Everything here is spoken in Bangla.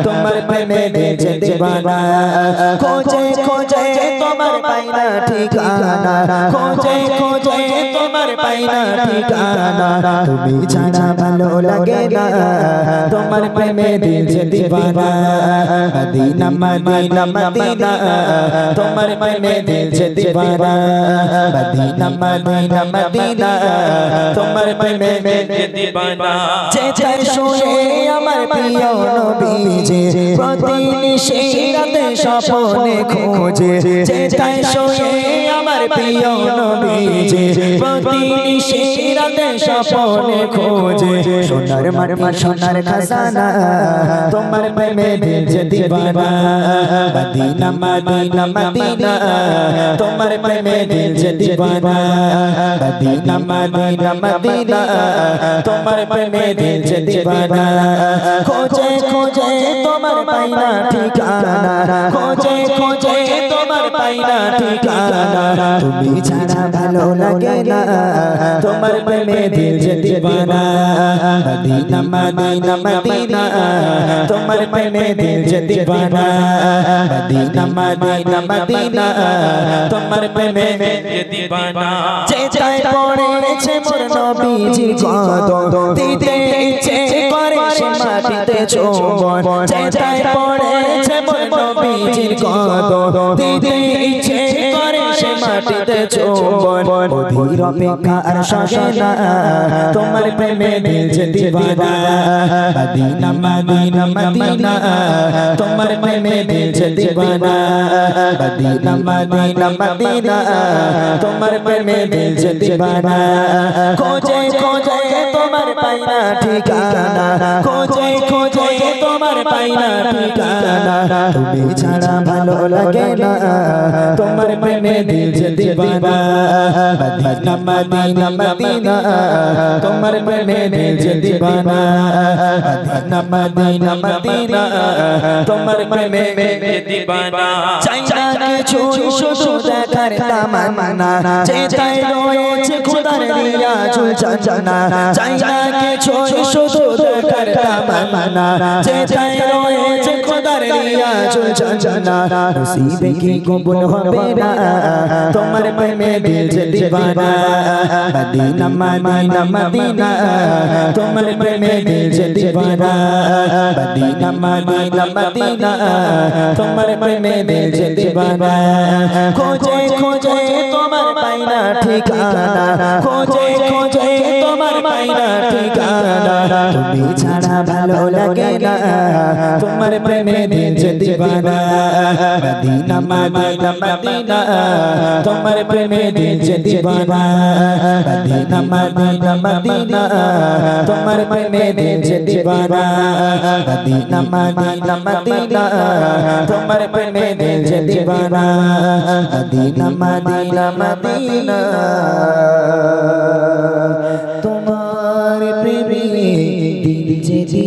তোমার প্রেমে দিল যে দিবানা খোঁজে খোঁজে তোমার পাইনা ঠিকানা খোঁজে খোঁজে তোমার পাইনা ঠিকানা তুমি ছাড়া ভালো লাগে না তোমার প্রেমে দিল যে দিবানা মদিনা মদিনা মদিনা তোমার প্রেমে দিল যে দিবানা মদিনা মদিনা মদিনা তোমার প্রেমে দিল যে দিবানা যেথায় শুয়ে আমার প্রিয় নবীজি প্রতিনিশি রাতে স্বপ্নে খোঁজে যেথায় শুয়ে আমার প্রিয় নবীজি প্রতিনিশি রাতে স্বপ্নে খোঁজে সোনার মাটি সোনার খাজানা তোমার প্রেমে দিল যে দিবানা মদিনা মদিনা মদিনা তোমার প্রেমে দিল যে দিবানা মদিনা মদিনা মদিনা তোমার প্রেমে দিল যে দিবানা খোঁজে খোঁজে তোমার পাইনা ঠিকানা খোঁজে খোঁজে তোমার পাইনা ঠিকানা তুমি ছাড়া ভালো লাগে না তোমার প্রেমে দিল যে দিবানা মদিনা মদিনা মদিনা তোমার প্রেমে দিল যে দিবানা মদিনা মদিনা মদিনা তোমার প্রেমে দিল যে দিবানা যেথায় পড়েছে মোর নবীজির কদম দিতে ইচ্ছে করে সে মাটিতে চুম্বন যেথায় পড়েছে মোর নবীজির কদম দিতে ইচ্ছে করে সে মাটিতে চুম্বন অধীর অপেক্ষা আর সহে না তোমার প্রেমে দিল যে দিবানা মদিনা মদিনা মদিনা তোমার প্রেমে দিল যে দিবানা মদিনা মদিনা মদিনা তোমার প্রেমে দিল যে দিবানা খোঁজে খোঁজে তোমার পাইনা ঠিকানা খোঁজে খোঁজে তোমার পাইনা ঠিকানা তুমি ছাড়া ভালো লাগে না তোমার প্রেমে দিল যে দিবানা মদিনা মদিনা মদিনা তোমার প্রেমে দিল যে দিবানা মদিনা মদিনা মদিনা তোমার প্রেমে দিল যে দিবানা চাই না কিছু শুধু দেখার তামান্না যেথায় রয়েছে খোদার রিয়াজুল জান্নাহ চাই না কিছু শুধু দেখার তামান্না যেথায় রয়েছে খোদার রিয়াজুল জান্নাহ নসিবে কি কবুল হবে না তোমার প্রেমে দিল যে দিবানা মদিনা মদিনা মদিনা তোমার প্রেমে দিল যে দিবানা মদিনা মদিনা মদিনা তোমার প্রেমে দিল যে দিবানা খোঁজে খোঁজে তোমার পাইনা ঠিকানা খোঁজে খোঁজে তোমার পাইনা ঠিকানা তুমি ছাড়া ভালো লাগে না তোমার প্রেমে দিল যে দিবানা মদিনা মদিনা মদিনা তোমার প্রেমে দিল যে দিবানা মদিনা মদিনা মদিনা তোমার প্রেমে দিল যে দিবানা মদিনা মদিনা মদিনা তোমার প্রেমে দিল যে দিবানা মদিনা মদিনা মদিনা তোমার প্রেমে দিল যে